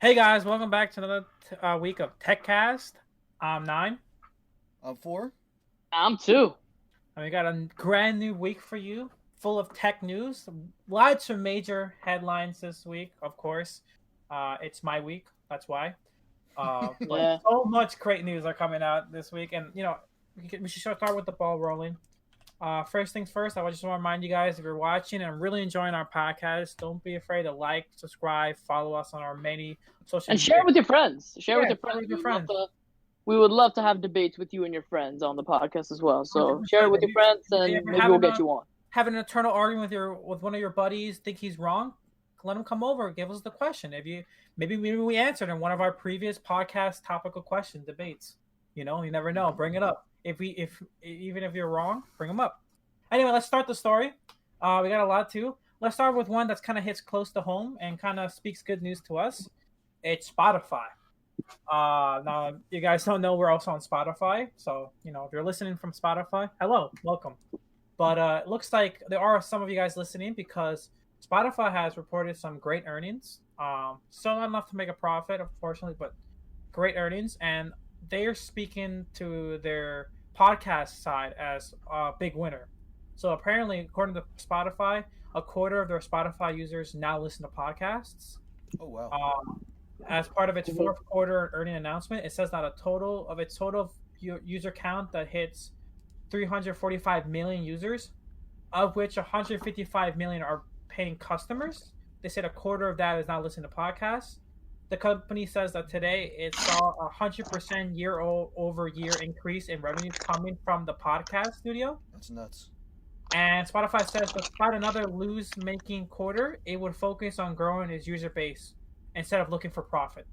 Hey guys, welcome back to another week of Techcast. I'm Nine, Four. I'm too. and we got a brand new week for you, full of tech news. Lots of major headlines this week, of course. It's my week, that's why. But Yeah. so much great news are coming out this week, and we should start with the ball rolling. First things first, I just want to remind you guys if you're watching and really enjoying our podcast, don't be afraid to like, subscribe, follow us on our many social And media. share with your friends. Share with Yeah, your friends. share with your friends. We would love to have debates with you and your friends on the podcast as well. So share it 100%. with your friends, If and you're maybe we'll get you on. having an eternal argument with one of your buddies, think he's wrong, let him come over, give us the question. If you maybe we answered in one of our previous podcast topical question debates. You never know. Bring it up. If even if you're wrong, bring them up. Anyway, let's start the story. We got a lot too. Let's start with one that's kind of hits close to home and kind of speaks good news to us. It's Spotify. Now you guys don't know we're also on Spotify, so if you're listening from Spotify, hello, welcome. But it looks like there are some of you guys listening because Spotify has reported some great earnings. Still not enough to make a profit, unfortunately, but great earnings, and they're speaking to their podcast side as a big winner. So apparently, according to Spotify, a quarter of their Spotify users now listen to podcasts. Oh wow. As part of its fourth quarter earning announcement, it says that a total of its total user count that hits 345 million users, of which 155 million are paying customers. They said a quarter of that is now listening to podcasts. The company says that today it saw 100% year-over-year increase in revenue coming from the podcast studio. That's nuts. And Spotify says despite another lose-making quarter, it would focus on growing its user base instead of looking for profit.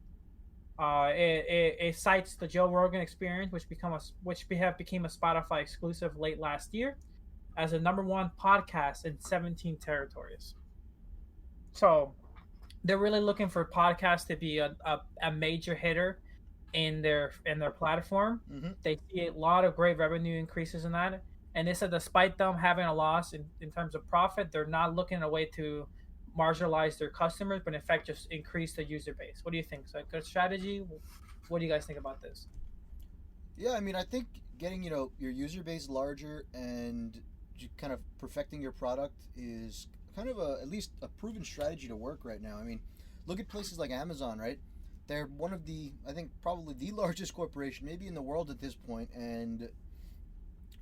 It cites the Joe Rogan Experience, which became a Spotify exclusive late last year, as the number one podcast in 17 territories. So they're really looking for podcasts to be a major hitter in their platform. Mm-hmm. They see a lot of great revenue increases in that. And they said despite them having a loss in terms of profit, they're not looking at a way to marginalize their customers, but in fact just increase the user base. What do you think? So a good strategy? What do you guys think about this? Yeah, I mean, I think getting your user base larger and kind of perfecting your product is kind of at least a proven strategy to work right now. I mean, look at places like Amazon, right? They're one of I think probably the largest corporation maybe in the world at this point, and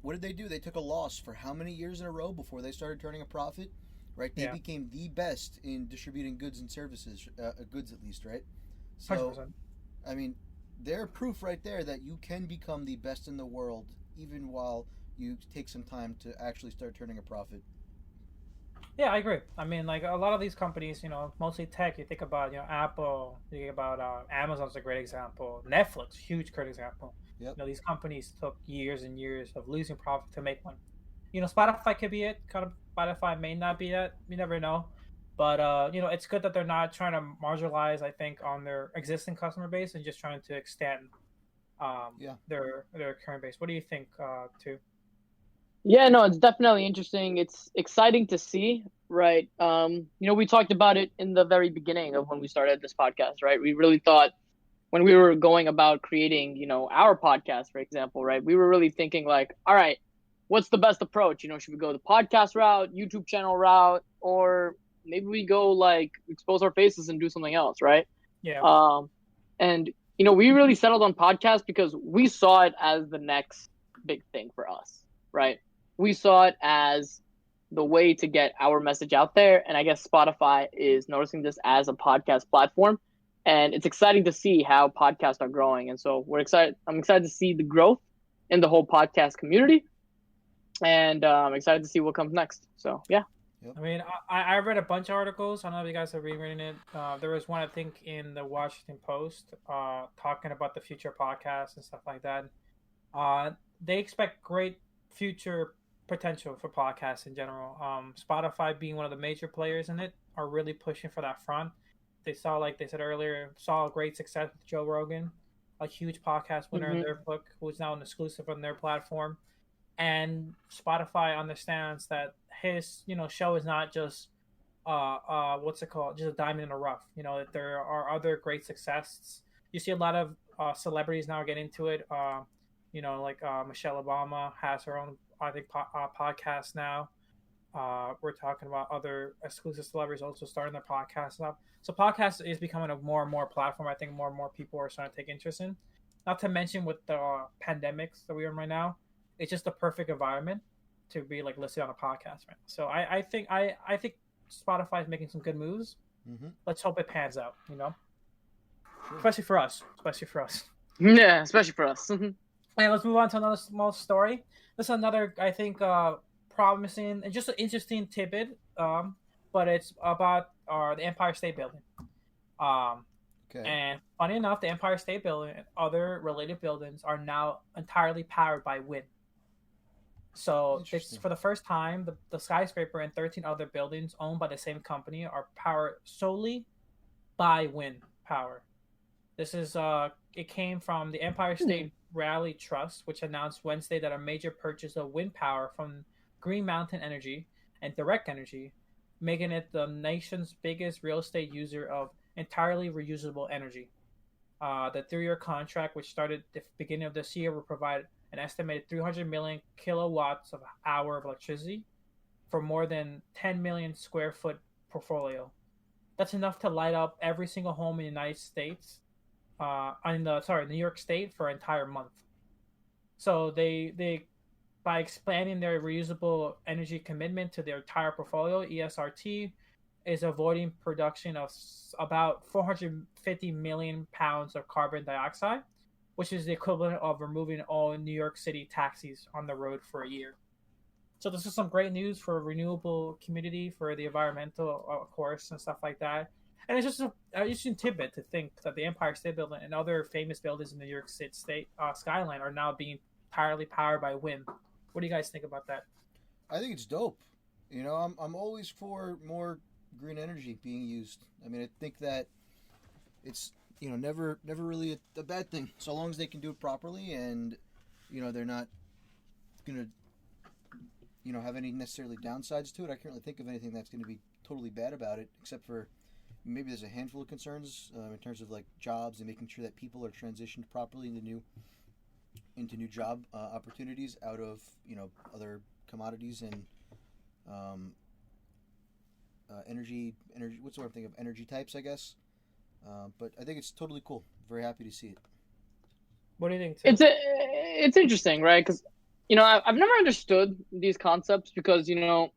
what did they do? They took a loss for how many years in a row before they started turning a profit? Right? They became the best in distributing goods and services, goods at least, right? So, 100%. I mean, they're proof right there that you can become the best in the world even while you take some time to actually start turning a profit. Yeah, I agree. I mean, like a lot of these companies, mostly tech. You think about, Apple. You think about Amazon's a great example. Netflix, huge great example. Yep. These companies took years and years of losing profit to make one. Spotify could be it. Kind of Spotify may not be that. You never know. But it's good that they're not trying to marginalize. I think on their existing customer base and just trying to extend their current base. What do you think, too? Yeah, no, it's definitely interesting. It's exciting to see, right? We talked about it in the very beginning of when we started this podcast, right? We really thought when we were going about creating, our podcast, for example, right? We were really thinking like, all right, what's the best approach? Should we go the podcast route, YouTube channel route, or maybe we go like expose our faces and do something else, right? Yeah. And we really settled on podcast because we saw it as the next big thing for us, right? We saw it as the way to get our message out there, and I guess Spotify is noticing this as a podcast platform, and it's exciting to see how podcasts are growing. And so we're excited. I'm excited to see the growth in the whole podcast community, and I'm excited to see what comes next. So yeah. I mean, I read a bunch of articles. I don't know if you guys have rereading it. There was one, I think, in the Washington Post talking about the future podcasts and stuff like that. They expect great future potential for podcasts in general. Spotify being one of the major players in it are really pushing for that front. They saw, like they said earlier, saw great success with Joe Rogan, a huge podcast winner in their book, who's now an exclusive on their platform. And Spotify understands that his show is not just what's it called? Just a diamond in the rough. You know, that there are other great successes. You see a lot of celebrities now get into it. You know, like Michelle Obama has her own, I think, podcast now. We're talking about other exclusive celebrities also starting their podcasts up. So podcast is becoming a more and more platform. I think more and more people are starting to take interest in. Not to mention with the pandemics that we are in right now, it's just the perfect environment to be like listed on a podcast. Right? So I think Spotify is making some good moves. Mm-hmm. Let's hope it pans out. You know, Sure. especially for us. Especially for us. Yeah, especially for us. And let's move on to another small story. This is another, I think, promising and just an interesting tidbit. But it's about the Empire State Building. Um, Okay. and funny enough, the Empire State Building and other related buildings are now entirely powered by wind. So it's Interesting. for the first time, the skyscraper and 13 other buildings owned by the same company are powered solely by wind power. This is it came from the Empire State Rally Trust, which announced Wednesday that a major purchase of wind power from Green Mountain Energy and Direct Energy, making it the nation's biggest real estate user of entirely reusable energy. The 3-year contract, which started at the beginning of this year, will provide an estimated 300 million kilowatts of hour of electricity for more than 10 million square foot portfolio. That's enough to light up every single home in the United States, New York State for an entire month. So they by expanding their reusable energy commitment to their entire portfolio, ESRT is avoiding production of about 450 million pounds of carbon dioxide, which is the equivalent of removing all New York City taxis on the road for a year. So this is some great news for a renewable community, for the environmental, of course, and stuff like that. And it's just an interesting tidbit to think that the Empire State Building and other famous buildings in the New York City state skyline are now being entirely powered by wind. What do you guys think about that? I think it's dope. You know, I'm always for more green energy being used. I mean, I think that it's never really a bad thing so long as they can do it properly and they're not gonna have any necessarily downsides to it. I can't really think of anything that's going to be totally bad about it, except for maybe there's a handful of concerns in terms of like jobs and making sure that people are transitioned properly into new job opportunities out of other commodities and energy. What's the word I'm thinking of? Energy types, I guess. But I think it's totally cool. Very happy to see it. What do you think, Tim? It's interesting, right? Because I've never understood these concepts because being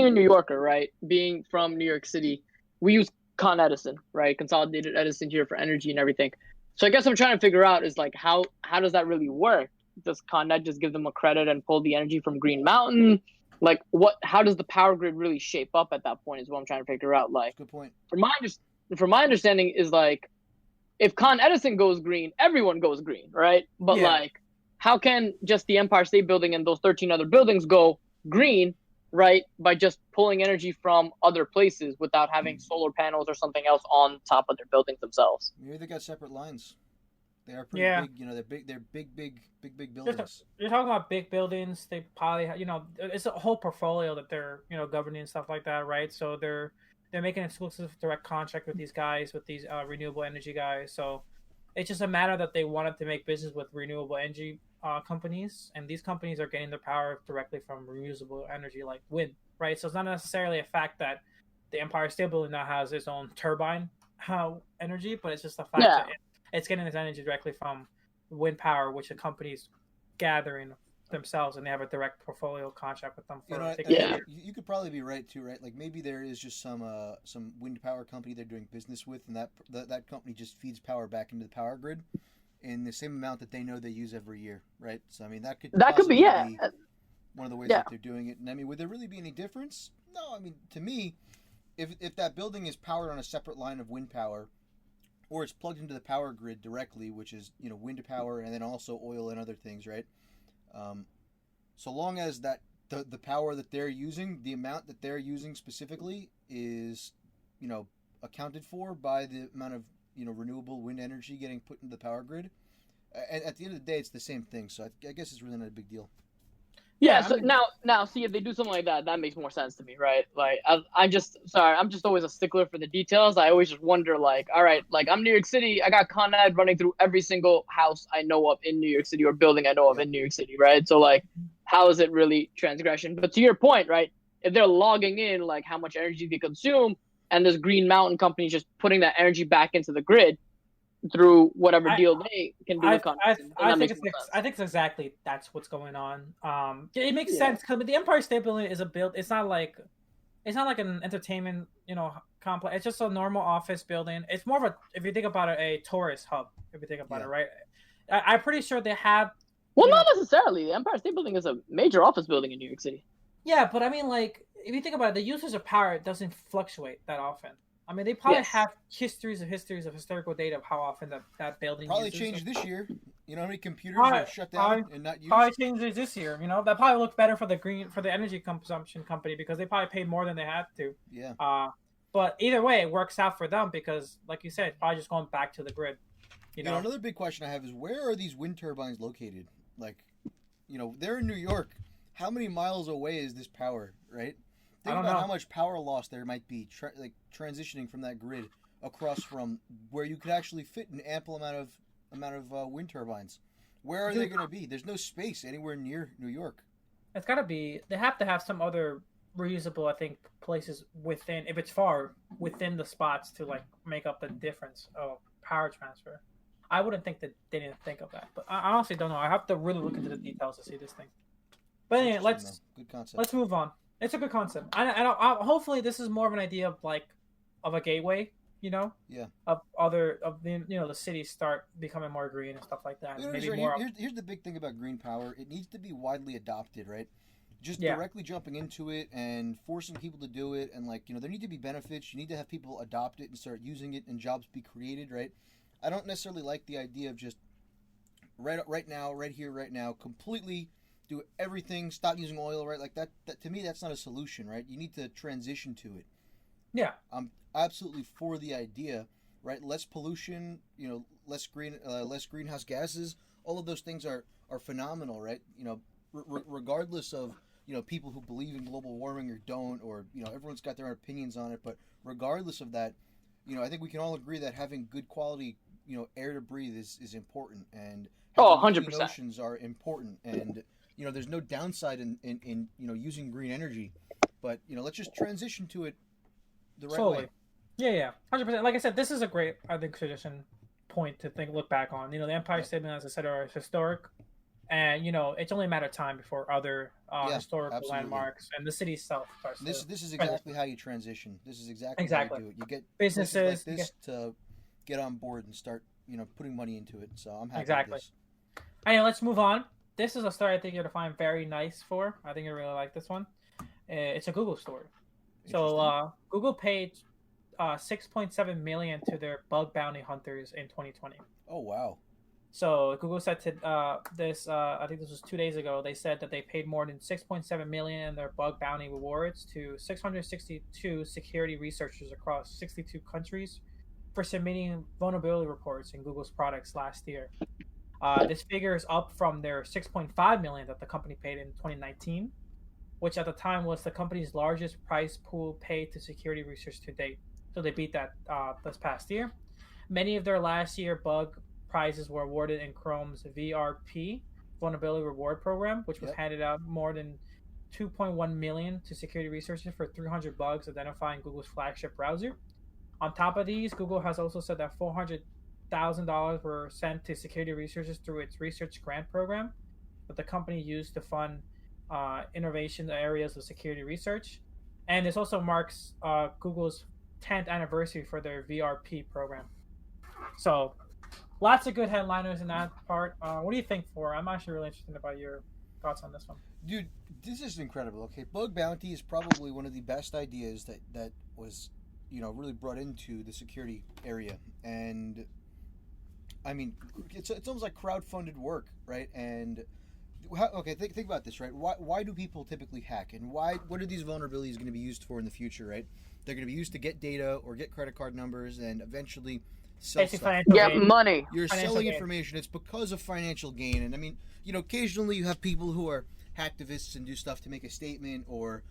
a New Yorker, right? Being from New York City, we use Con Edison, right? Consolidated Edison here for energy and everything. So I guess I'm trying to figure out is like how does that really work? Does Con Ed just give them a credit and pull the energy from Green Mountain? Like how does the power grid really shape up at that point is what I'm trying to figure out. Like, good point. From my understanding is like if Con Edison goes green, everyone goes green, right? But like how can just the Empire State Building and those 13 other buildings go green, right? By just pulling energy from other places without having solar panels or something else on top of their buildings themselves. Maybe they got separate lines. They are pretty big. They're big buildings. You're talking about big buildings. They probably, it's a whole portfolio that they're, governing and stuff like that, right? So they're making an exclusive direct contract with these guys, with these renewable energy guys. So it's just a matter that they wanted to make business with renewable energy companies, and these companies are getting their power directly from reusable energy like wind, right? So it's not necessarily a fact that the Empire State Building now has its own turbine energy, but it's just the fact that it's getting its energy directly from wind power, which the company's gathering themselves, and they have a direct portfolio contract with them for. You could probably be right too, right? Like maybe there is just some wind power company they're doing business with, and that company just feeds power back into the power grid in the same amount that they know they use every year, right? So I mean that could be one of the ways that they're doing it. And I mean, would there really be any difference? No. I mean, to me, if that building is powered on a separate line of wind power, or it's plugged into the power grid directly, which is wind power and then also oil and other things, right? So long as that the power that they're using, the amount that they're using specifically is, accounted for by the amount of renewable wind energy getting put into the power grid. At the end of the day, it's the same thing. So I guess it's really not a big deal. Yeah, I so mean, now, see if they do something like that, that makes more sense to me, right? Like, I'm just always a stickler for the details. I always just wonder, like, all right, like I'm New York City, I got Con Ed running through every single house I know of in New York City or building I know of Yep. in New York City, right? So like, how is it really transgression? But to your point, right? If they're logging in like how much energy they consume, and this Green Mountain company is just putting that energy back into the grid through whatever I deal they can do with Con Ed, then I that think makes it's more sense. I think it's exactly that's what's going on. It makes Yeah. sense because the Empire State Building is a build. It's not like an entertainment, complex. It's just a normal office building. It's more of a, if you think about it, a tourist hub. If you think about Yeah. it, right? I'm pretty sure they have, Well, you know, not necessarily. The Empire State Building is a major office building in New York City. yeah, but I mean, like, if you think about it, the usage of power doesn't fluctuate that often. I mean, they probably Yes. have histories of historical data of how often that building Probably uses. changed this year. You know how many computers Probably- are shut down and not used? Probably changes this year. That probably looked better for the energy consumption company because they probably paid more than they had to. Yeah. But either way, it works out for them because, like you said, it's probably just going back to the grid. You know, another big question I have is where are these wind turbines located? Like, they're in New York. How many miles away is this power, right? Think I don't about know how much power loss there might be, transitioning from that grid across from where you could actually fit an ample amount of wind turbines. Where are they going to be? There's no space anywhere near New York. It's got to be. They have to have some other reusable, I think, places within, if it's far within the spots to like make up the difference of power transfer. I wouldn't think that they didn't think of that, but I honestly don't know. I have to really look into the details to see this thing. But anyway, Good concept. let's move on. It's a good concept. Hopefully this is more of an idea of a gateway, Yeah. of the cities start becoming more green and stuff like that. Here's the big thing about green power. It needs to be widely adopted, right? Just directly jumping into it and forcing people to do it, and there need to be benefits. You need to have people adopt it and start using it, and jobs be created, right? I don't necessarily like the idea of just right now, completely do everything, stop using oil, right? Like that to me, that's not a solution, right? You need to transition to it. Yeah. I'm absolutely for the idea, right? Less pollution, less greenhouse gases. All of those things are phenomenal, right? Regardless of people who believe in global warming or don't, or everyone's got their own opinions on it. But regardless of that, I think we can all agree that having good quality air to breathe is important, and 100%. oceans are important, and there's no downside in using green energy, but let's just transition to it the right way. Yeah, 100%. Like I said, this is a great, I think, tradition point to look back on. The Empire State Building, as I said, are historic, and it's only a matter of time before other historical absolutely. landmarks and the city itself starts. This is exactly how you transition. This is exactly how you do it. You get businesses like this to get on board and start putting money into it. So I'm happy exactly. with this. Anyway, let's move on. This is a story I think you're going to find very nice for. I think you really like this one. It's a Google story. So Google paid $6.7 million to their bug bounty hunters in 2020. Oh wow! So Google said to this, I think this was 2 days ago. They said that they paid more than $6.7 million in their bug bounty rewards to 662 security researchers across 62 countries for submitting vulnerability reports in Google's products last year. This figure is up from their $6.5 million that the company paid in 2019, which at the time was the company's largest prize pool paid to security research to date. So they beat that this past year. Many of their last year bug prizes were awarded in Chrome's VRP, Vulnerability Reward Program, which was handed out more than $2.1 million to security researchers for 300 bugs identifying Google's flagship browser. On top of these, Google has also said that $400,000 were sent to security researchers through its research grant program that the company used to fund innovation areas of security research. And this also marks Google's 10th anniversary for their VRP program. So lots of good headliners in that part. What do you think, for? I'm actually really interested about your thoughts on this one. Dude, this is incredible. Okay, bug bounty is probably one of the best ideas that was really brought into the security area. And I mean, it's almost like crowdfunded work, right? And think about this, right? Why do people typically hack, and what are these vulnerabilities going to be used for in the future, right? They're going to be used to get data or get credit card numbers and eventually sell stuff. Get money. You're selling information. It's because of financial gain. And I mean, occasionally you have people who are hacktivists and do stuff to make a statement, or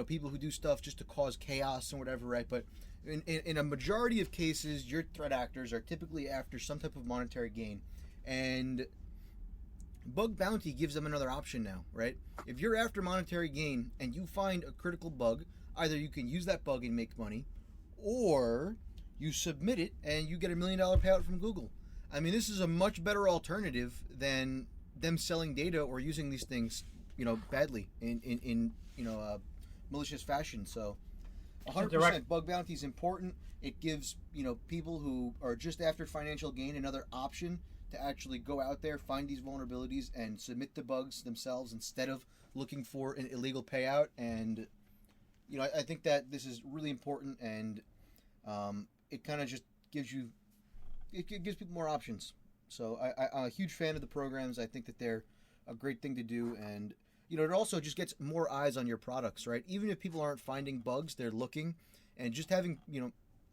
people who do stuff just to cause chaos and whatever, right? But in a majority of cases, your threat actors are typically after some type of monetary gain, and bug bounty gives them another option now, right? If you're after monetary gain and you find a critical bug, either you can use that bug and make money, or you submit it and you get $1 million payout from Google. I mean, this is a much better alternative than them selling data or using these things, badly in malicious fashion. So 100% bug bounty is important. It gives, people who are just after financial gain another option to actually go out there, find these vulnerabilities, and submit the bugs themselves instead of looking for an illegal payout. And, I think that this is really important, and it kind of just gives people more options. So I'm a huge fan of the programs. I think that they're a great thing to do, and it also just gets more eyes on your products, right? Even if people aren't finding bugs, they're looking, and just having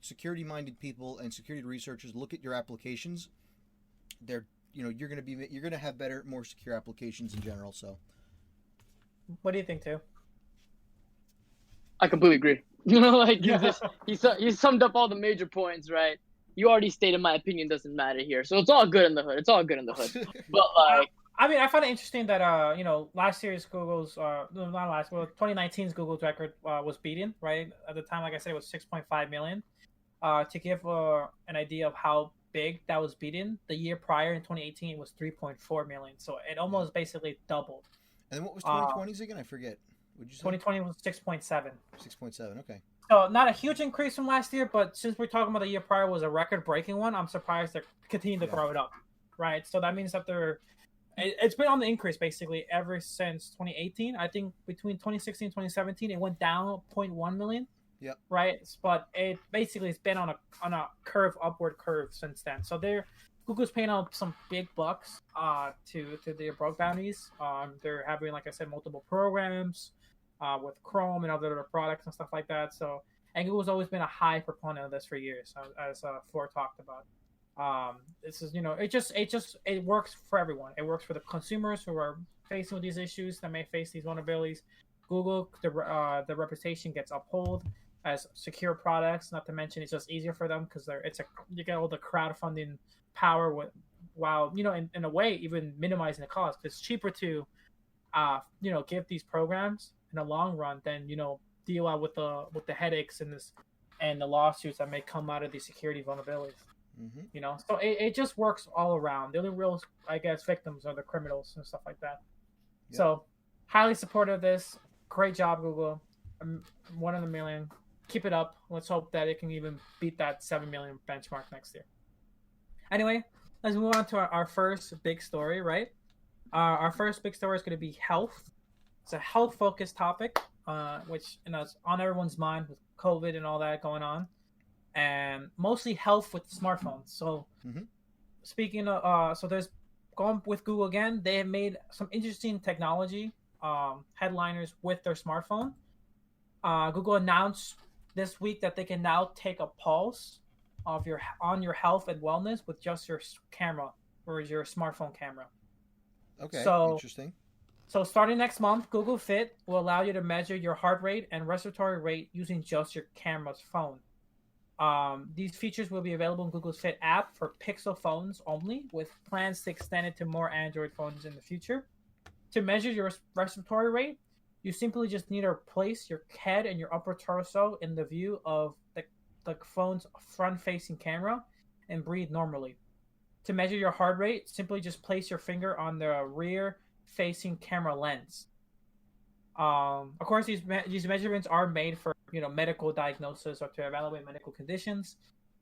security-minded people and security researchers look at your applications. They're you're gonna have better, more secure applications in general. So, what do you think, too? I completely agree. He summed up all the major points, right? You already stated my opinion doesn't matter here, so it's all good in the hood. But I find it interesting that last year's Google's not last, well, 2019's Google's record was beaten, right? At the time, like I said, it was 6.5 million. To give an idea of how big that was beaten, the year prior in 2018 it was 3.4 million. So it almost basically doubled. And what was 2020's again? I forget. Would you say? 2020 was 6.7. 6.7. Okay. So not a huge increase from last year, but since we're talking about the year prior was a record-breaking one, I'm surprised they're continuing to throw it up, right? So that means that it's been on the increase basically ever since 2018. I think between 2016 and 2017, it went down 0.1 million. Yeah. Right, but it basically has been on a upward curve since then. So Google's paying out some big bucks to their bug bounties. They're having, like I said, multiple programs with Chrome and other products and stuff like that. So, and Google's always been a high proponent of this for years, as Floor talked about. This is it works for everyone. It works for the consumers who are facing with these issues that may face these vulnerabilities. Google, the reputation gets upheld as secure products. Not to mention, it's just easier for them because you get all the crowdfunding power while in a way even minimizing the cost. It's cheaper to give these programs in the long run than deal out with the headaches and the lawsuits that may come out of these security vulnerabilities. Mm-hmm. So it just works all around. The only real, I guess, victims are the criminals and stuff like that. Yep. So highly supportive of this. Great job, Google. 1 in a million. Keep it up. Let's hope that it can even beat that 7 million benchmark next year. Anyway, let's move on to our first big story, right? Our first big story is going to be health. It's a health-focused topic, which is on everyone's mind with COVID and all that going on, and mostly health with smartphones. So, Speaking of, so there's going with Google again. They have made some interesting technology headliners with their smartphone. Google announced this week that they can now take a pulse of on your health and wellness with just your camera or your smartphone camera. Okay, interesting. So starting next month, Google Fit will allow you to measure your heart rate and respiratory rate using just your camera's phone. These features will be available in Google's Fit app for Pixel phones only, with plans to extend it to more Android phones in the future. To measure your respiratory rate, you simply just need to place your head and your upper torso in the view of the phone's front-facing camera and breathe normally. To measure your heart rate, simply just place your finger on the rear-facing camera lens. Of course, these measurements are made for medical diagnosis or to evaluate medical conditions,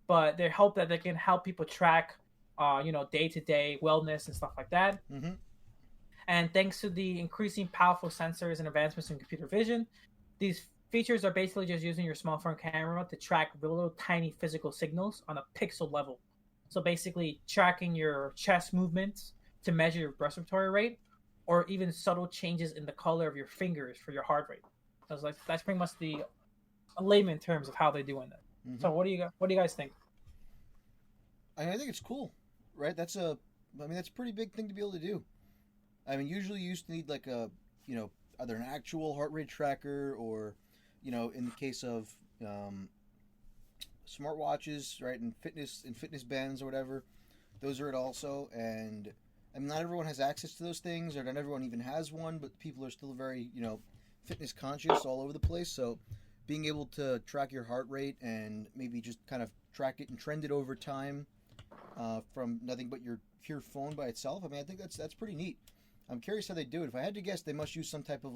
but they hope that they can help people track day-to-day wellness and stuff like that. Mm-hmm. And thanks to the increasing powerful sensors and advancements in computer vision, these features are basically just using your smartphone camera to track little tiny physical signals on a pixel level. So basically tracking your chest movements to measure your respiratory rate, or even subtle changes in the color of your fingers for your heart rate. That's pretty much the layman terms of how they're doing that. Mm-hmm. So what do you guys think? I think it's cool, right? That's a pretty big thing to be able to do. I mean, usually you used to need like a either an actual heart rate tracker or, in the case of smartwatches, right, and fitness bands or whatever, those are it also. And I mean, not everyone has access to those things, or not everyone even has one, but people are still very, fitness conscious all over the place. So being able to track your heart rate and maybe just kind of track it and trend it over time from nothing but your pure phone by itself, I mean, I think that's pretty neat. I'm curious how they do it. If I had to guess, they must use some type of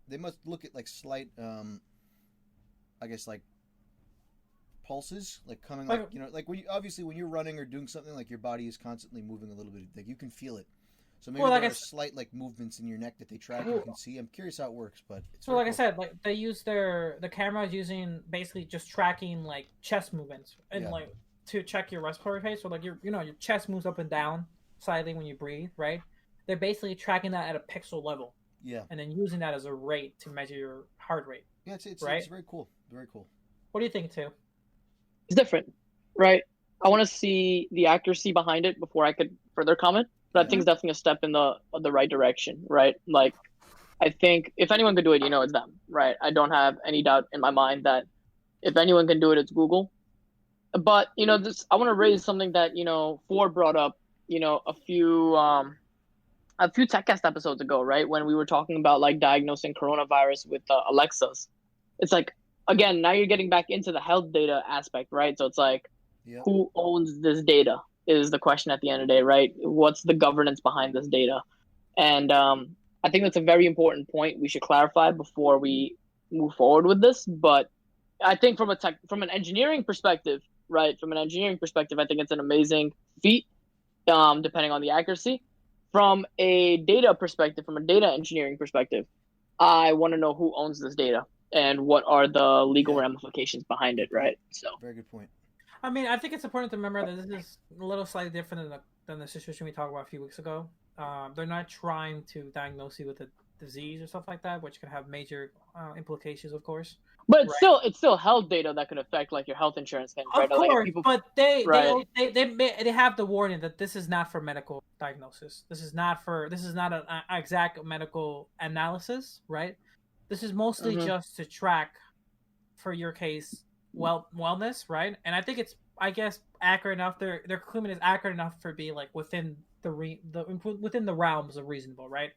they must look at slight, I guess pulses, coming when you're running or doing something, your body is constantly moving a little bit, you can feel it. So maybe there are slight movements in your neck that they track and you can see. I'm curious how it works, but it's so I said, they use the camera is using basically just tracking chest movements and to check your respiratory rate. So your chest moves up and down slightly when you breathe, right? They're basically tracking that at a pixel level. Yeah. And then using that as a rate to measure your heart rate. Yeah, it's right? It's very cool. Very cool. What do you think, too? It's different, right? I want to see the accuracy behind it before I could further comment. But I think it's definitely a step in the right direction, right? I think if anyone could do it, it's them, right? I don't have any doubt in my mind that if anyone can do it, it's Google. But I want to raise something that Ford brought up, a few Techcast episodes ago, right? When we were talking about diagnosing coronavirus with Alexas. It's again, now you're getting back into the health data aspect, right? So it's who owns this data is the question at the end of the day, right? What's the governance behind this data? And I think that's a very important point we should clarify before we move forward with this. But I think from an engineering perspective, right? From an engineering perspective, I think it's an amazing feat, depending on the accuracy. From a data perspective, from a data engineering perspective, I want to know who owns this data and what are the legal ramifications behind it, right? So very good point. I mean, I think it's important to remember that this is a little slightly different than the situation we talked about a few weeks ago. They're not trying to diagnose you with a disease or stuff like that, which can have major implications, of course. But it's still health data that can affect your health insurance claims, right? Of course, but they have the warning that this is not for medical diagnosis. This is not an exact medical analysis, right? This is mostly just to track, for your case, wellness, right? And I think it's, I guess, accurate enough. Their claimant is accurate enough for be within the realms of reasonable, right?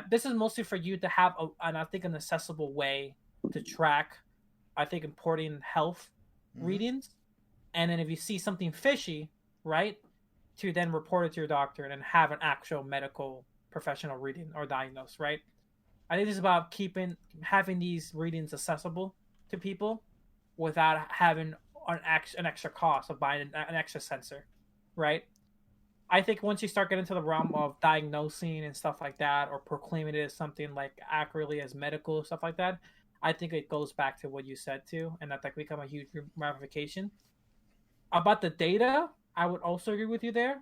This is mostly for you to have an accessible way to track, I think, important health readings, and then if you see something fishy, right, to then report it to your doctor and then have an actual medical professional reading or diagnose, right? I think this is about having these readings accessible to people without having an extra cost of buying an extra sensor, right? I think once you start getting into the realm of diagnosing and stuff like that, or proclaiming it as something accurately as medical, stuff like that, I think it goes back to what you said too, and that become a huge ramification. About the data, I would also agree with you there,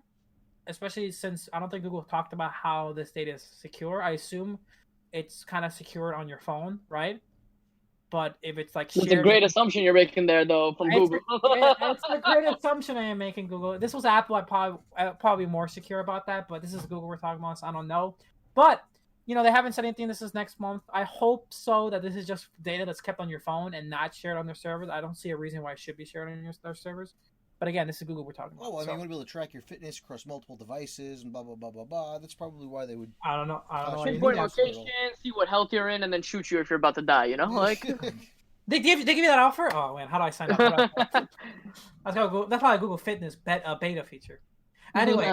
especially since I don't think Google talked about how this data is secure. I assume it's kind of secured on your phone, right? But if it's it's a great assumption you're making there, though, from Google. It's a great assumption I am making, Google. This was Apple. I'd probably more secure about that, but this is Google we're talking about, so I don't know. But they haven't said anything. This is next month. I hope so that this is just data that's kept on your phone and not shared on their servers. I don't see a reason why it should be shared on their servers. But again, this is Google we're talking about. Oh, I mean, you want to be able to track your fitness across multiple devices and blah, blah, blah, blah, blah. That's probably why they would... I don't know. Pinpoint location, see what health you're in, and then shoot you if you're about to die, They give you that offer? Oh, man, how do I sign up? That's probably a Google Fitness beta feature. Anyway,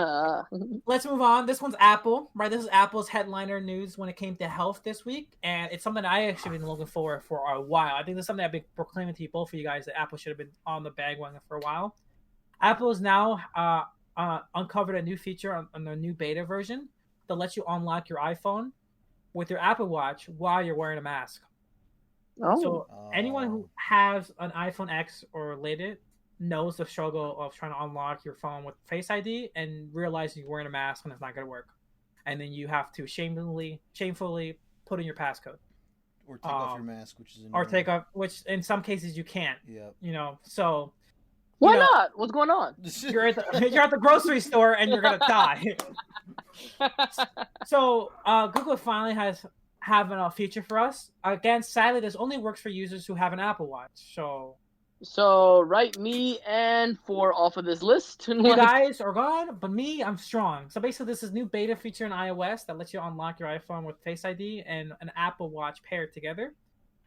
let's move on. This one's Apple, right? This is Apple's headliner news when it came to health this week, and it's something I actually been looking for a while. I think this is something I've been proclaiming to both of you guys that Apple should have been on the bandwagon for a while. Apple has now uncovered a new feature on the new beta version that lets you unlock your iPhone with your Apple Watch while you're wearing a mask. So anyone who has an iPhone X or related knows the struggle of trying to unlock your phone with Face ID and realizing you're wearing a mask and it's not going to work. And then you have to shamefully put in your passcode. Or take off your mask, which is annoying. Or take off, which in some cases you can't. Yeah. So... Why not? What's going on? You're at the grocery store and you're going to die. So Google finally has having a feature for us. Again, sadly, this only works for users who have an Apple Watch. So write me and 4 off of this list. And You guys are gone, but me, I'm strong. So basically, this is new beta feature in iOS that lets you unlock your iPhone with Face ID and an Apple Watch paired together.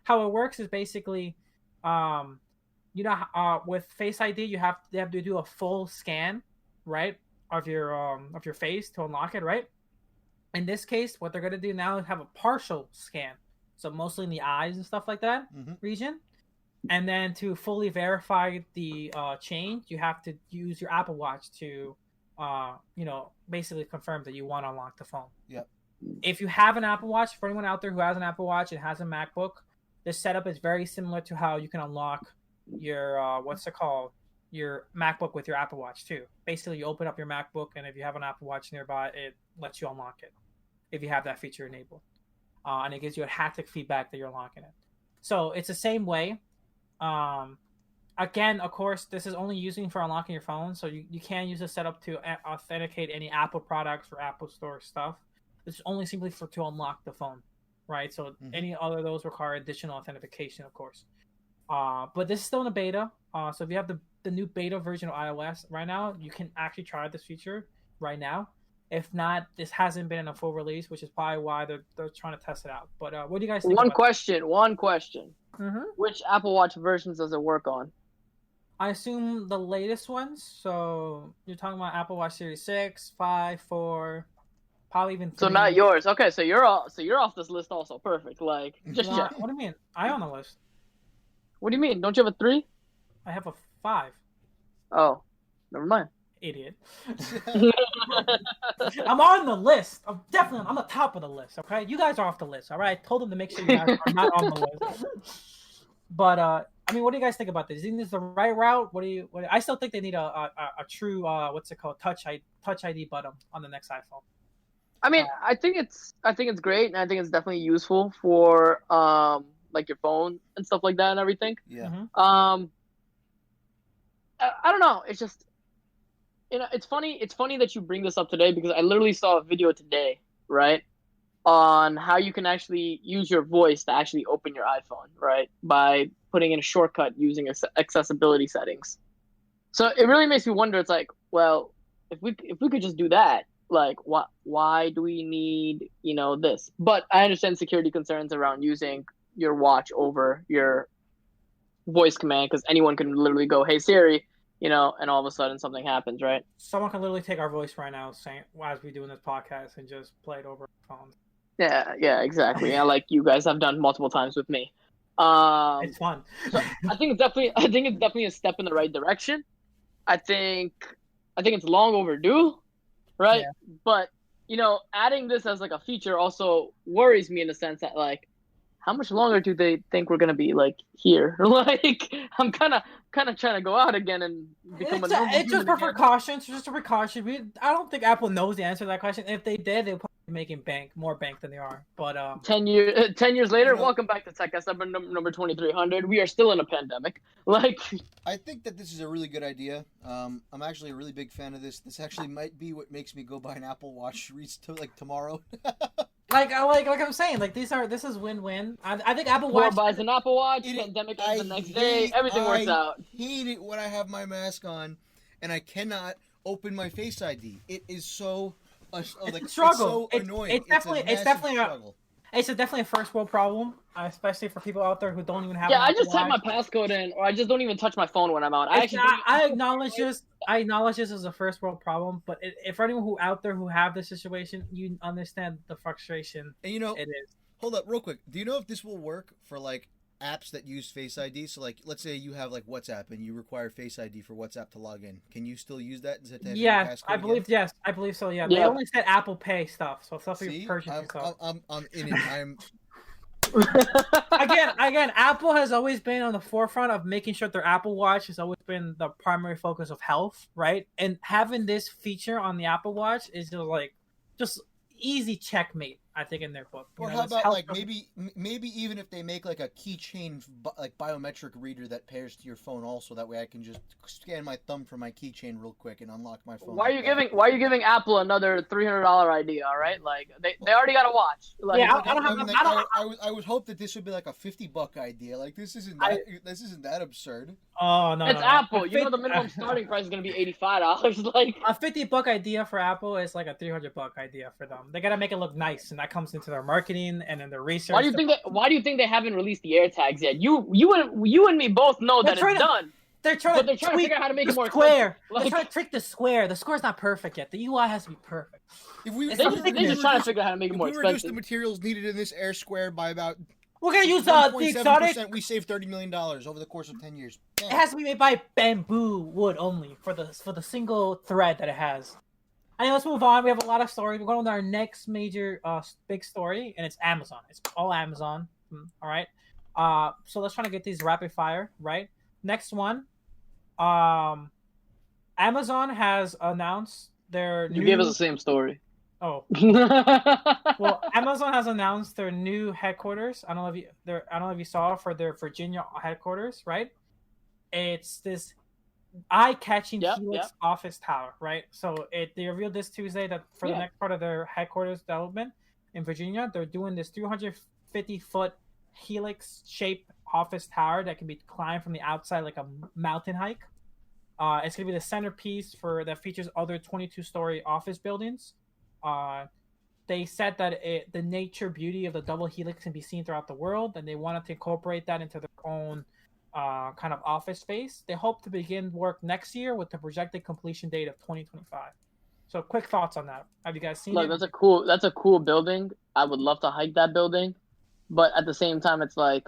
How it works is basically, with Face ID, you have to do a full scan, right, of your face to unlock it, right? In this case, what they're gonna do now is have a partial scan, so mostly in the eyes and stuff like that region. And then to fully verify the change, you have to use your Apple Watch to, basically confirm that you want to unlock the phone. Yep. If you have an Apple Watch, for anyone out there who has an Apple Watch and has a MacBook, this setup is very similar to how you can unlock your your MacBook with your Apple Watch too. Basically, you open up your MacBook, and if you have an Apple Watch nearby, it lets you unlock it if you have that feature enabled, and it gives you a haptic feedback that you're unlocking it. So it's the same way. Again, of course, this is only using for unlocking your phone, so you can use this setup to authenticate any Apple products or Apple Store stuff. This is only simply to unlock the phone, right? So any other of those require additional authentication, of course. But this is still in a beta. So if you have the new beta version of iOS right now, you can actually try this feature right now. If not, this hasn't been in a full release, which is probably why they're trying to test it out. But what do you guys think? One question. Mm-hmm. Which Apple Watch versions does it work on? I assume the latest ones. So you're talking about Apple Watch Series 6, 5, 4, probably even 3. So not yours. Okay, so you're off this list also. Perfect. Like, just check. What do you mean? I'm on the list. What do you mean? Don't you have a 3? I have a 5. Oh, never mind. Idiot. I'm on the list. I'm definitely on the top of the list. Okay, you guys are off the list. All right, I told them to make sure you guys are not on the list. But I mean, what do you guys think about this? Do you think this is the right route? I still think they need a true Touch ID button on the next iPhone. I mean, I think it's great, and I think it's definitely useful for like your phone and stuff like that and everything. Yeah. I don't know. It's just, it's funny. It's funny that you bring this up today because I literally saw a video today, right, on how you can actually use your voice to actually open your iPhone, right, by putting in a shortcut using accessibility settings. So it really makes me wonder. It's like, well, if we could just do that, like, why do we need this? But I understand security concerns around using your watch over your voice command because anyone can literally go, "Hey Siri," and all of a sudden something happens, right? Someone can literally take our voice right now, saying as we doing this podcast, and just play it over our phones. Yeah, exactly. Yeah, like you guys have done multiple times with me. It's fun. So I think it's definitely a step in the right direction. I think it's long overdue, right? Yeah. But adding this as like a feature also worries me in the sense that like, how much longer do they think we're gonna be like here? Like, I'm kind of trying to go out again and become a normal. It's just for precaution. It's just a precaution. I don't think Apple knows the answer to that question. If they did, they'd probably be making more bank than they are. But 10 years later, welcome back to Techcast number 2300. We are still in a pandemic. Like, I think that this is a really good idea. I'm actually a really big fan of this. This actually might be what makes me go buy an Apple Watch tomorrow. Like I'm saying, like this is win-win. I think Apple Watch buys an Apple Watch, pandemic ends the next day, everything works out. I hate it when I have my mask on and I cannot open my Face ID. It is so it's a struggle. It's so annoying. It's definitely a first world problem, especially for people out there who don't even have. Yeah, I just type my passcode in, or I just don't even touch my phone when I'm out. I acknowledge this. I acknowledge this as a first world problem, but if anyone who out there who have this situation, you understand the frustration. And it is. Hold up, real quick. Do you know if this will work for like apps that use Face ID? So like, let's say you have like WhatsApp and you require Face ID for WhatsApp to log in. Can you still use that? Yes, I believe so. Yeah, they only said Apple Pay stuff, so stuff you purchase yourself. I'm in it. I'm. Again, Apple has always been on the forefront of making sure their Apple Watch has always been the primary focus of health, right? And having this feature on the Apple Watch is just easy checkmate. I think, in their book. Or how about like maybe even if they make like a keychain like biometric reader that pairs to your phone also, that way I can just scan my thumb for my keychain real quick and unlock my phone. Why are you giving Apple another $300 idea? All right, like they already got a watch. Like, yeah, I would hope that this would be like a $50 idea. Like this isn't that absurd. Oh no, it's no, Apple. You know the minimum starting price is gonna be $85. Like a $50 idea for Apple is like a $300 idea for them. They gotta make it look nice, and that comes into their marketing and in their research. Why do you think they haven't released the AirTags yet? You and me both know that it's done. They're trying to figure out how to make it more square. They're trying to trick the square. The square's not perfect yet. The UI has to be perfect. They're just trying to figure out how to make it more expensive. We reduce the materials needed in this Air Square by about. We're gonna use the exotic. We save $30 million over the course of 10 years. Damn. It has to be made by bamboo wood only for the single thread that it has. Anyway, let's move on. We have a lot of stories. We're going with our next major big story, and it's Amazon. It's all Amazon. All right. So let's try to get these rapid fire. Right. Next one. Amazon has announced their. You gave us the same story. Oh. Well, Amazon has announced their new headquarters. I don't know if you saw for their Virginia headquarters, right? It's this eye-catching Helix office tower, right? So they revealed this Tuesday that for the next part of their headquarters development in Virginia, they're doing this 350-foot Helix-shaped office tower that can be climbed from the outside like a mountain hike. It's going to be the centerpiece that features other 22-story office buildings. They said that the nature beauty of the double helix can be seen throughout the world, and they wanted to incorporate that into their own kind of office space. They hope to begin work next year with the projected completion date of 2025. So, quick thoughts on that. Have you guys seen it? That's a cool building. I would love to hike that building, but at the same time, it's like,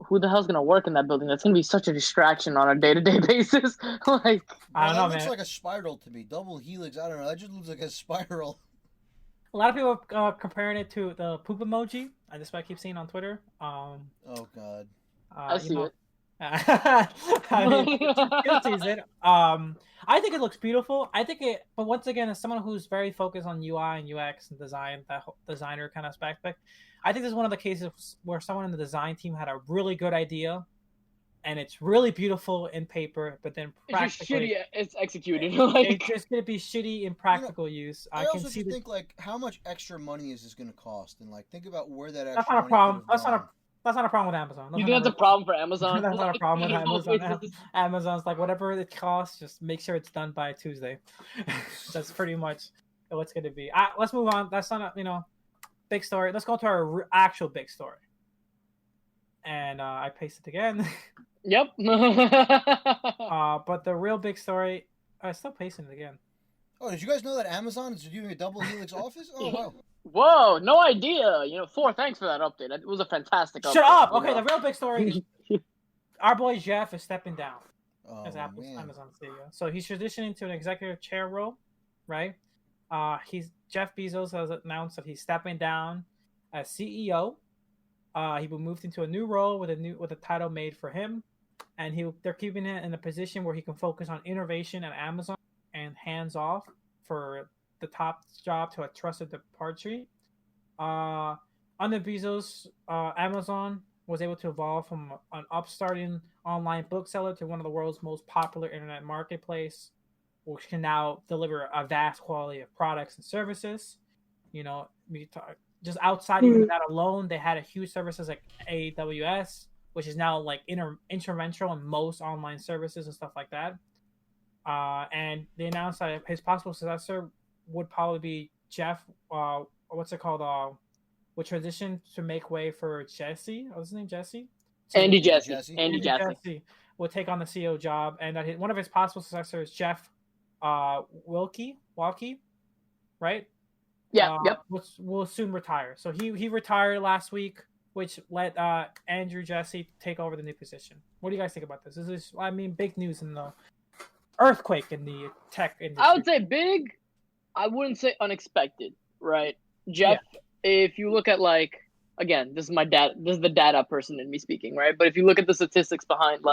who the hell's gonna work in that building? That's gonna be such a distraction on a day-to-day basis. Like, I don't know, man. It looks like a spiral to me. Double helix. I don't know. That just looks like a spiral. A lot of people are comparing it to the poop emoji. That's what I keep seeing on Twitter. Oh God. I see it. I mean, you'll tease it. I think it looks beautiful. But once again, as someone who's very focused on UI and UX and design, that whole designer kind of aspect, I think this is one of the cases where someone in the design team had a really good idea, and it's really beautiful in paper, but then practically it's executed. It's just gonna be shitty in practical use. I also just think like, how much extra money is this gonna cost, and like think about where that extra. That's not a problem. That's not a problem with Amazon. You think that's a problem for Amazon? That's not a problem with Amazon. Amazon's like, whatever it costs, just make sure it's done by Tuesday. That's pretty much what's going to be. Let's move on. That's not a big story. Let's go to our actual big story. And I pasted again. Yep. But the real big story, I still pasting it again. Oh, did you guys know that Amazon is doing a double helix office? Oh wow. Whoa, no idea. Thor, thanks for that update. It was a fantastic update. Shut up! Okay, the real big story is our boy Jeff is stepping down as Amazon CEO. So he's transitioning to an executive chair role, right? Jeff Bezos has announced that he's stepping down as CEO. He will move into a new role with a title made for him, and they're keeping it in a position where he can focus on innovation at Amazon and hands off for the top job to a trusted departure. Under Bezos, Amazon was able to evolve from an upstarting online bookseller to one of the world's most popular internet marketplace, which can now deliver a vast quality of products and services. Just outside even that alone, they had a huge services like AWS, which is now like interventional in most online services and stuff like that. And they announced that his possible successor would probably be Jeff. Would transition to make way for Jesse. What's his name? Jesse. Andy Jesse will take on the CEO job, and that one of his possible successors, Jeff Wilkie, right? Yeah. Yep. Will soon retire. So he retired last week, which let Andrew Jesse take over the new position. What do you guys think about this? This is, big news in the earthquake in the tech industry. I would say big. I wouldn't say unexpected, right? Jeff, if you look at again, this is the data person in me speaking, right? But if you look at the statistics behind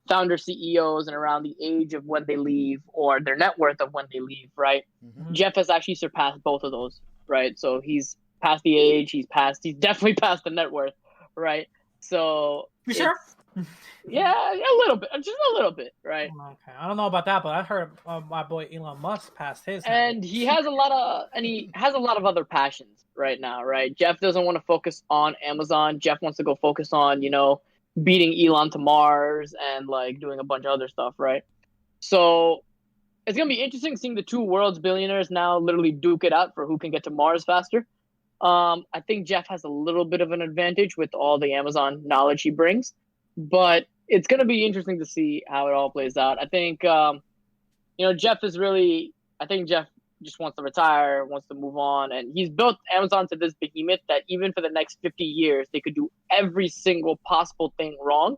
founder CEOs and around the age of when they leave or their net worth of when they leave, right? Mm-hmm. Jeff has actually surpassed both of those, right? So he's past the age. He's definitely past the net worth, right? So You sure? Yeah, a little bit, just a little bit, right? Okay, I don't know about that, but I heard my boy Elon Musk passed his. And he has a lot of other passions right now, right? Jeff doesn't want to focus on Amazon. Jeff wants to go focus on, beating Elon to Mars and like doing a bunch of other stuff, right? So it's gonna be interesting seeing the two world's billionaires now literally duke it out for who can get to Mars faster. I think Jeff has a little bit of an advantage with all the Amazon knowledge he brings, but it's going to be interesting to see how it all plays out. I think, Jeff is really, I think Jeff just wants to retire, wants to move on, and he's built Amazon to this behemoth that even for the next 50 years, they could do every single possible thing wrong,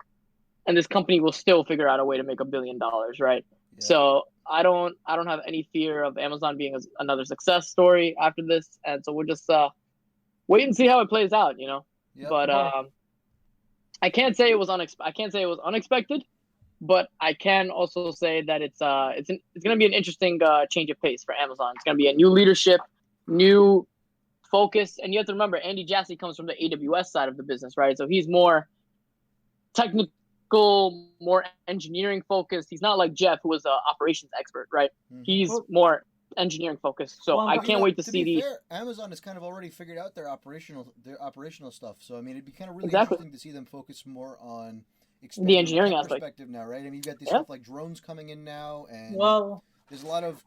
and this company will still figure out a way to make $1 billion, right? Yeah. So I don't have any fear of Amazon being another success story after this, and so we'll just wait and see how it plays out, Yep. But I can't say it was unexpected, but I can also say that it's going to be an interesting change of pace for Amazon. It's going to be a new leadership, new focus, and you have to remember Andy Jassy comes from the AWS side of the business, right? So he's more technical, more engineering focused. He's not like Jeff, who was an operations expert, right? Mm-hmm. He's more engineering focused. So I can't wait to see fair, Amazon has kind of already figured out their operational stuff. So I mean, it'd be kind of really interesting to see them focus more on the engineering aspect perspective now, right? I mean, you've got these stuff like drones coming in now, and there's a lot of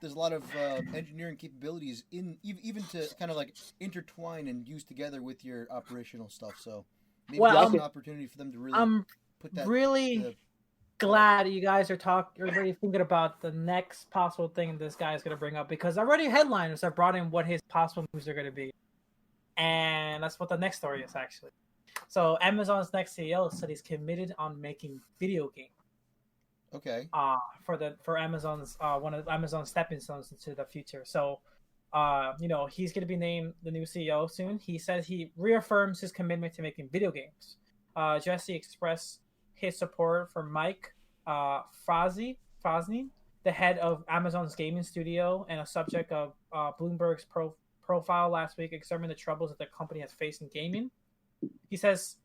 engineering capabilities in even to kind of like intertwine and use together with your operational stuff. So maybe that's an opportunity for them to really put that. Glad you guys are already thinking about the next possible thing this guy is going to bring up, because already headliners have brought in what his possible moves are going to be, and that's what the next story is actually. So Amazon's next CEO said he's committed on making video games. Okay. For Amazon's one of Amazon's stepping stones into the future. So, he's going to be named the new CEO soon. He says he reaffirms his commitment to making video games. Jesse expressed his support for Mike Frazny, the head of Amazon's gaming studio and a subject of Bloomberg's profile last week, examining the troubles that the company has faced in gaming. He says,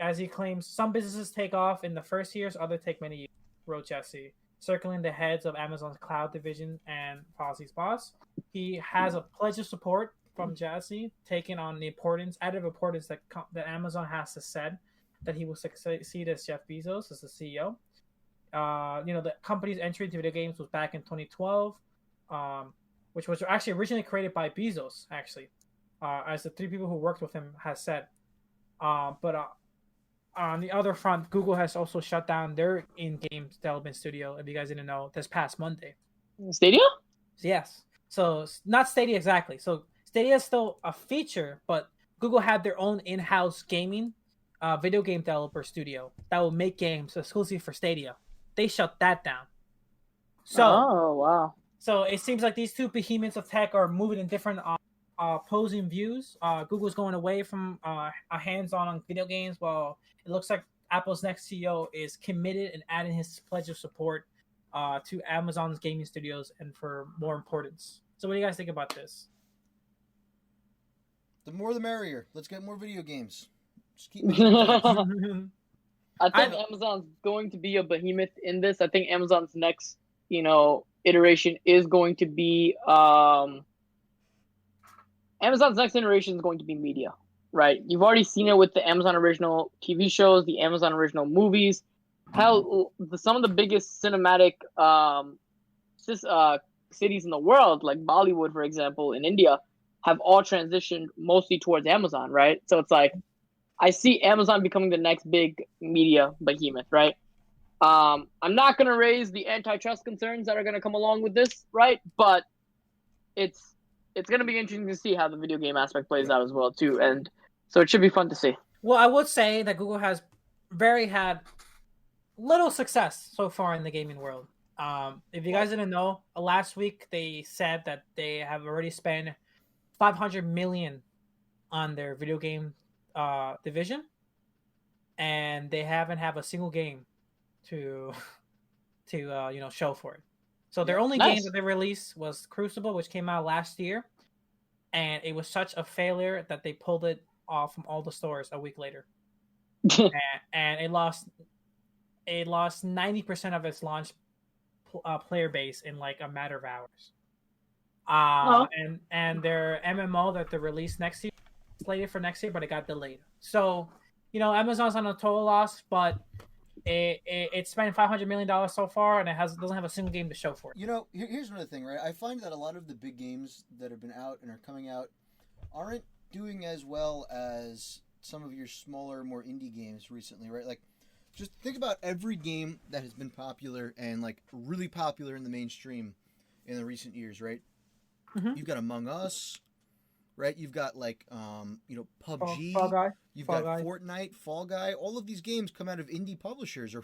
as he claims, some businesses take off in the first years, others take many years, wrote Jesse, circling the heads of Amazon's cloud division and Frazny's boss. He has a pledge of support from Jesse, taking on the added importance that Amazon has to said that he will succeed as Jeff Bezos as the CEO. The company's entry into video games was back in 2012, which was actually originally created by Bezos, actually, as the three people who worked with him has said. But on the other front, Google has also shut down their in-game development studio, if you guys didn't know, this past Monday. Stadia? Yes. So not Stadia exactly. So Stadia is still a feature, but Google had their own in-house gaming video game developer studio that will make games exclusive for Stadia. They shut that down. So, oh wow! So it seems like these two behemoths of tech are moving in different opposing views. Google's going away from a hands-on on video games, while it looks like Apple's next CEO is committed and adding his pledge of support to Amazon's gaming studios and for more importance. So what do you guys think about this? The more the merrier. Let's get more video games. I think Amazon's going to be a behemoth in this. I think Amazon's next, iteration is going to be media, right? You've already seen it with the Amazon original TV shows, the Amazon original movies. Hell, some of the biggest cinematic cities in the world, like Bollywood, for example, in India, have all transitioned mostly towards Amazon, right? So it's like, I see Amazon becoming the next big media behemoth, right? I'm not going to raise the antitrust concerns that are going to come along with this, right? But it's going to be interesting to see how the video game aspect plays out as well, too. And so it should be fun to see. Well, I would say that Google has had little success so far in the gaming world. If you guys didn't know, last week they said that they have already spent $500 million on their video game division, and they haven't have a single game to show for it. So their only game that they released was Crucible, which came out last year, and it was such a failure that they pulled it off from all the stores a week later, and it lost 90% of its launch player base in like a matter of hours. Oh. And their MMO that they released next year, slated for next year, but it got delayed. So, Amazon's on a total loss, but it spent $500 million so far, and it doesn't have a single game to show for it. Here's another thing, right? I find that a lot of the big games that have been out and are coming out aren't doing as well as some of your smaller, more indie games recently, right? Like, just think about every game that has been popular and like really popular in the mainstream in the recent years, right? Mm-hmm. You've got Among Us, right? You've got like PUBG. Fall Guy. You've got Fortnite, Fall Guy. All of these games come out of indie publishers or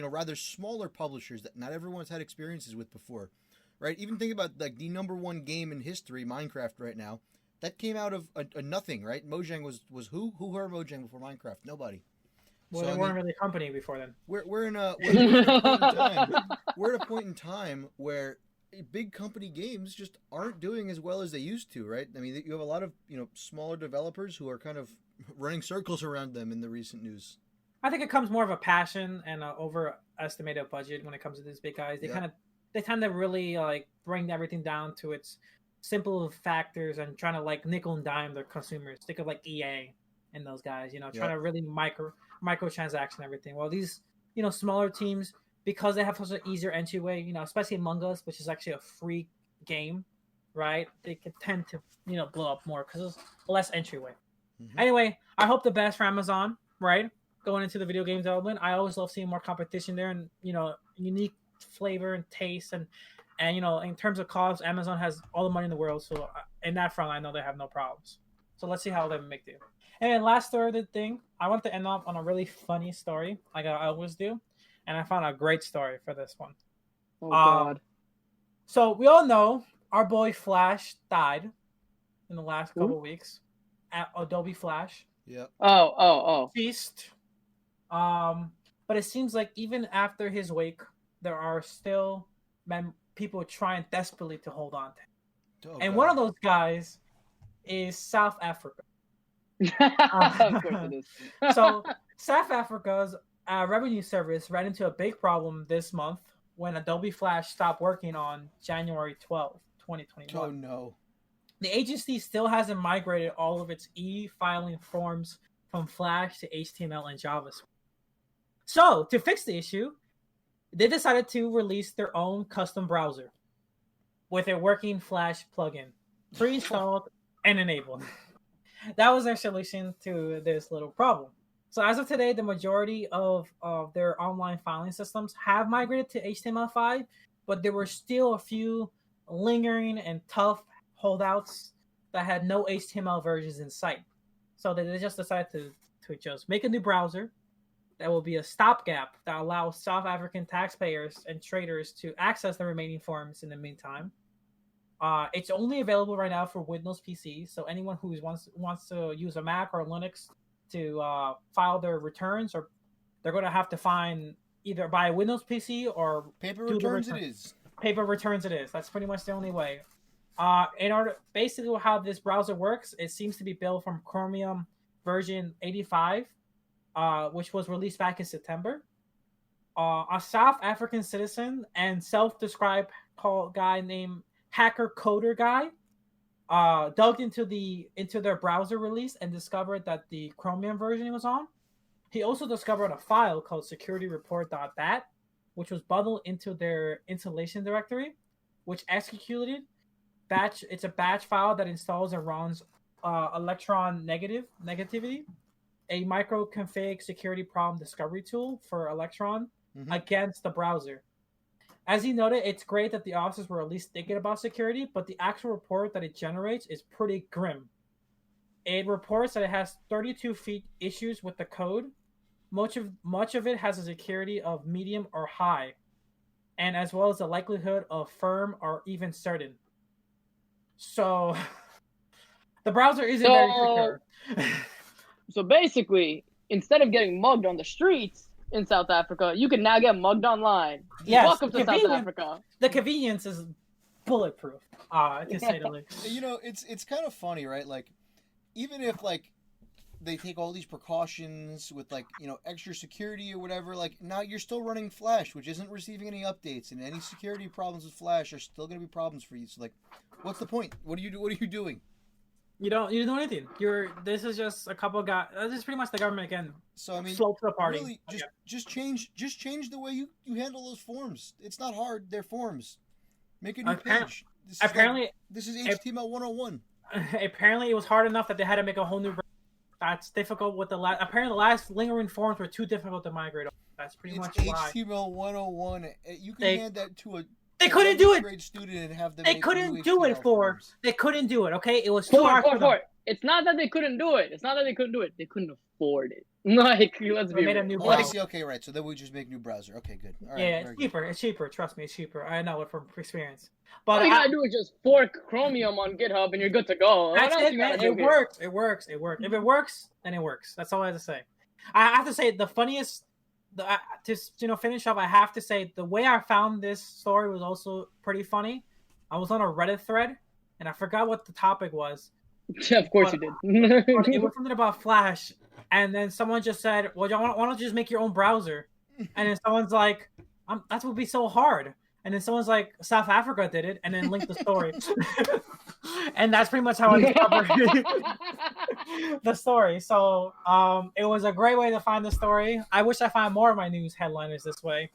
rather smaller publishers that not everyone's had experiences with before, right? Even think about like the number one game in history, Minecraft, right now. That came out of a nothing, right? Mojang was who? Who heard Mojang before Minecraft? Nobody. Well, they weren't really a company before then. We're at a point in time. We're at a point in time where big company games just aren't doing as well as they used to, right? I mean, you have a lot of smaller developers who are kind of running circles around them in the recent news. I think it comes more of a passion and an overestimated budget when it comes to these big guys. They tend to really like bring everything down to its simple factors and trying to like nickel and dime their consumers. Think of like EA and those guys, trying to really microtransaction everything. Well, these smaller teams, because they have such an easier entryway, especially Among Us, which is actually a free game, right? They could tend to blow up more because there's less entryway. Mm-hmm. Anyway, I hope the best for Amazon, right? Going into the video game development, I always love seeing more competition there and unique flavor and taste and in terms of cost, Amazon has all the money in the world. So in that front, I know they have no problems. So let's see how they make do. And then last third thing, I want to end off on a really funny story, like I always do. And I found a great story for this one. Oh, God. So we all know our boy Flash died in the last couple weeks at Adobe Flash. Yeah. Oh. Feast. But it seems like even after his wake, there are still people trying desperately to hold on to him. And one of those guys is South Africa. Of course it is. So South Africa's revenue service ran into a big problem this month when Adobe Flash stopped working on January 12th, 2021. Oh no. The agency still hasn't migrated all of its e-filing forms from Flash to HTML and JavaScript. So, to fix the issue, they decided to release their own custom browser with a working Flash plugin, pre-installed and enabled. That was their solution to this little problem. So as of today, the majority of their online filing systems have migrated to HTML5, but there were still a few lingering and tough holdouts that had no HTML versions in sight. So they just decided to just make a new browser that will be a stopgap that allows South African taxpayers and traders to access the remaining forms in the meantime. It's only available right now for Windows PC, so anyone who wants to use a Mac or Linux to file their returns, or they're going to have to find either buy a Windows PC or paper returns. It is paper returns. It is. That's pretty much the only way. Basically how this browser works, it seems to be built from Chromium version 85, which was released back in September. A South African citizen and self-described guy named Hacker Coder Guy dug into their browser release and discovered that the Chromium version it was on. He also discovered a file called security-report.bat, which was bundled into their installation directory, which executed batch. It's a batch file that installs and runs Electron Negativity, a micro-config security problem discovery tool for Electron against the browser. As he noted, it's great that the officers were at least thinking about security, but the actual report that it generates is pretty grim. It reports that it has 32 feet issues with the code. Much of it has a security of medium or high, and as well as the likelihood of firm or even certain. So, the browser isn't very secure. So basically, instead of getting mugged on the streets in South Africa, you can now get mugged online. Yes, welcome to South Africa. The convenience is bulletproof, to say the least. You know, it's kind of funny, right? Like, even if like they take all these precautions with like, you know, extra security or whatever, like now you're still running Flash, which isn't receiving any updates, and any security problems with Flash are still going to be problems for you. So like, what's the point? What are you doing? You don't do anything. This is just a couple of guys. This is pretty much the government again. So I mean, slow to the party. Really, just change the way you handle those forms. It's not hard. They're forms. Make a new page. This is HTML 101. Apparently, it was hard enough that they had to make a whole new. That's difficult with the last. Apparently, the last lingering forms were too difficult to migrate. That's pretty much why. HTML 101. You can hand that to a. They couldn't do it. Grade student and have them. They couldn't do it for. They couldn't do it. Okay, it was too hard for them. It's not that they couldn't do it. They couldn't afford it. Like, let's be. Made a new browser. I see. Okay, right. So then we just make new browser. Okay, good. All right, yeah, it's cheaper. Good. It's cheaper. Trust me, it's cheaper. I know it from experience. But all you gotta do is just fork Chromium on GitHub, and you're good to go. That's it, man. It works. It works. If it works, then it works. That's all I have to say. I have to say the funniest. To finish up, I have to say the way I found this story was also pretty funny. I was on a Reddit thread, and I forgot what the topic was. Yeah, of course you did. It was something about Flash, and then someone just said, "Well, why don't you just make your own browser?" And then someone's like, "That would be so hard." And then someone's like, South Africa did it, and then linked the story. And that's pretty much how I discovered the story. So it was a great way to find the story. I wish I found more of my news headliners this way,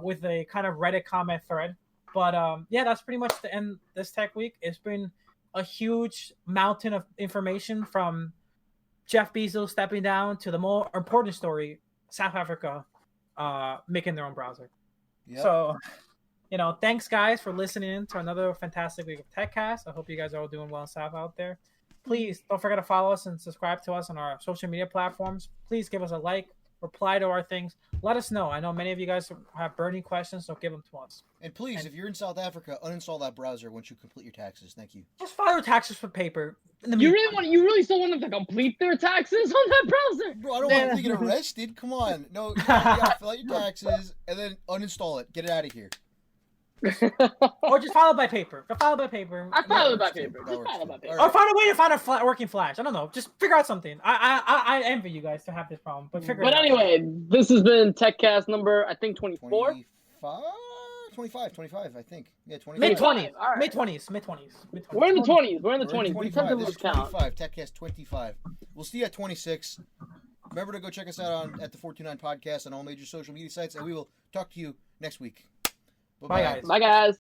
with a kind of Reddit comment thread. But yeah, that's pretty much the end this tech week. It's been a huge mountain of information from Jeff Bezos stepping down to the more important story, South Africa making their own browser. Yep. So... thanks guys for listening to another fantastic week of Techcast. I hope you guys are all doing well and safe out there. Please don't forget to follow us and subscribe to us on our social media platforms. Please give us a like, reply to our things. Let us know. I know many of you guys have burning questions, so give them to us. And please, if you're in South Africa, uninstall that browser once you complete your taxes. Thank you. Just file your taxes for paper. You really still want them to complete their taxes on that browser? Bro, I don't want them to get arrested. Come on. No, you gotta fill out your taxes and then uninstall it. Get it out of here. Or just file it by paper. I file it by paper. Or find a way to find a working Flash. I don't know. Just figure out something. I envy you guys to have this problem, but figure it out. But anyway, this has been Techcast number, I think, 24? 25, I think. Yeah, 25. Mid-20s. Right. Mid-20s. We're in the 20s. We're in the 20s. We tend to lose count. 25. Techcast 25. We'll see you at 26. Remember to go check us out at the 429 Podcast on all major social media sites, and we will talk to you next week. Bye, guys. Bye, guys.